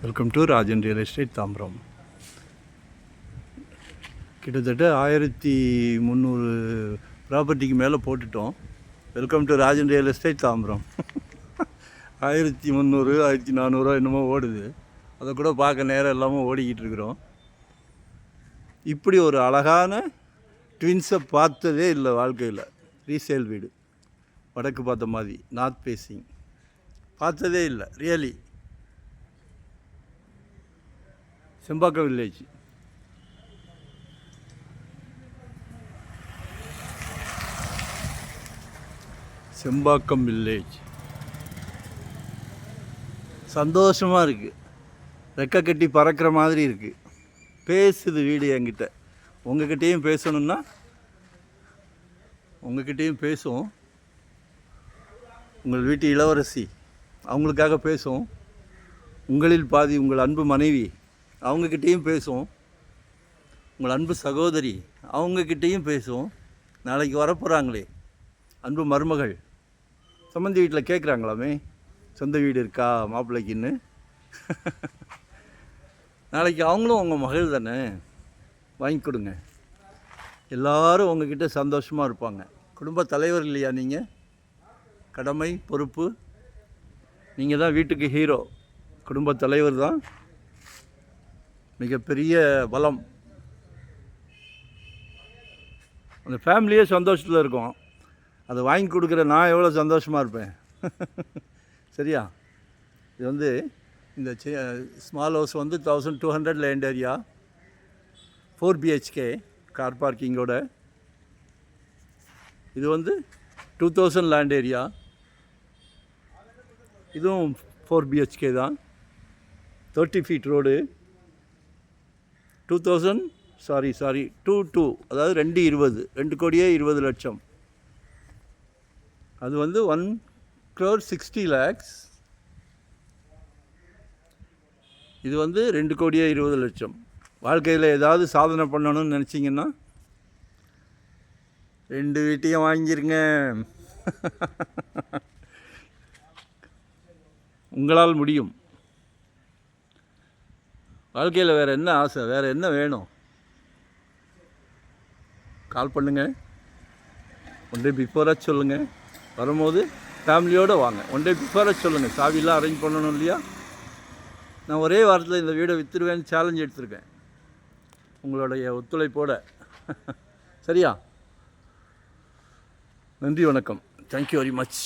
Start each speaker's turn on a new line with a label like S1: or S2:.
S1: Welcome to Rajan real estate Tambaram. கிட்டத்தட்ட 1300 ப்ராப்பர்ட்டிக்கு மேலே போட்டுட்டோம். Welcome to Rajan real estate Tambaram. 1300 1400 என்னமோ ஓடுது. அதை கூட பார்க்க நேரம் இல்லாமல் ஓடிக்கிட்டு இருக்கிறோம். இப்படி ஒரு அழகான ட்வின்ஸை பார்த்ததே இல்லை வாழ்க்கையில். ரீசேல் வீடு வடக்கு பார்த்த மாதிரி, நார்த் ஃபேஸிங் பார்த்ததே இல்லை really. Sembakkam village. Sembakkam village சந்தோஷமாக இருக்குது. ரெக்கை கட்டி பறக்கிற மாதிரி இருக்குது. பேசுது வீடு என்கிட்ட. உங்ககிட்டையும் பேசணுன்னா உங்ககிட்டையும் பேசும். உங்கள் வீட்டு இளவரசி அவங்களுக்காக பேசும். உங்களில் பாதி உங்கள் அன்பு மனைவி அவங்கக்கிட்டேயும் பேசும். உங்கள் அன்பு சகோதரி அவங்கக்கிட்டேயும் பேசும். நாளைக்கு வரப்போகிறாங்களே அன்பு மருமகள், சம்பந்தி வீட்டில் கேட்குறாங்களாமே சொந்த வீடு இருக்கா மாப்பிள்ளைக்குன்னு. நாளைக்கு அவங்களும் உங்கள் மகள் தானே, வாங்கி கொடுங்க. எல்லோரும் உங்ககிட்ட சந்தோஷமாக இருப்பாங்க. குடும்ப தலைவர் இல்லையா நீங்கள்? கடமை பொறுப்பு. நீங்கள் தான் வீட்டுக்கு ஹீரோ. குடும்ப தலைவர் தான் மிகப்பெரிய பலம். அந்த ஃபேமிலியே சந்தோஷத்தில் இருக்கும். அதை வாங்கி கொடுக்குற நான் எவ்வளோ சந்தோஷமாக இருப்பேன். சரியா? இது வந்து இந்த ஸ்மால் ஹவுஸ் வந்து 1200 லேண்ட் ஏரியா, 4 BHK கார் பார்க்கிங்கோட. இது வந்து 2000 லேண்ட் ஏரியா. இதுவும் 4 BHK தான். 30 feet ரோடு. 22 அதாவது 220, 2,20,00,000. அது வந்து 1,60,00,000. இது வந்து 2,20,00,000. வாழ்க்கையில் ஏதாவது சாதனை பண்ணணும்னு நினச்சிங்கன்னா 2 வீட்டையும் வாங்கிருங்க. உங்களால் முடியும். வாழ்க்கையில் வேறு என்ன ஆசை, வேறு என்ன வேணும்? கால் பண்ணுங்கள். ஒன் டே பிஃபோராக சொல்லுங்கள். வரும்போது ஃபேமிலியோடு வாங்க. ஒன் டே பிஃபோராக சொல்லுங்கள். சாவிலாம் அரேஞ்ச் பண்ணணும் இல்லையா? நான் ஒரே வாரத்தில் இந்த வீடை விற்றுருவேன்னு சேலஞ்ச் எடுத்திருக்கேன், உங்களுடைய ஒத்துழைப்போடு. சரியா? நன்றி, வணக்கம். Thank you very much.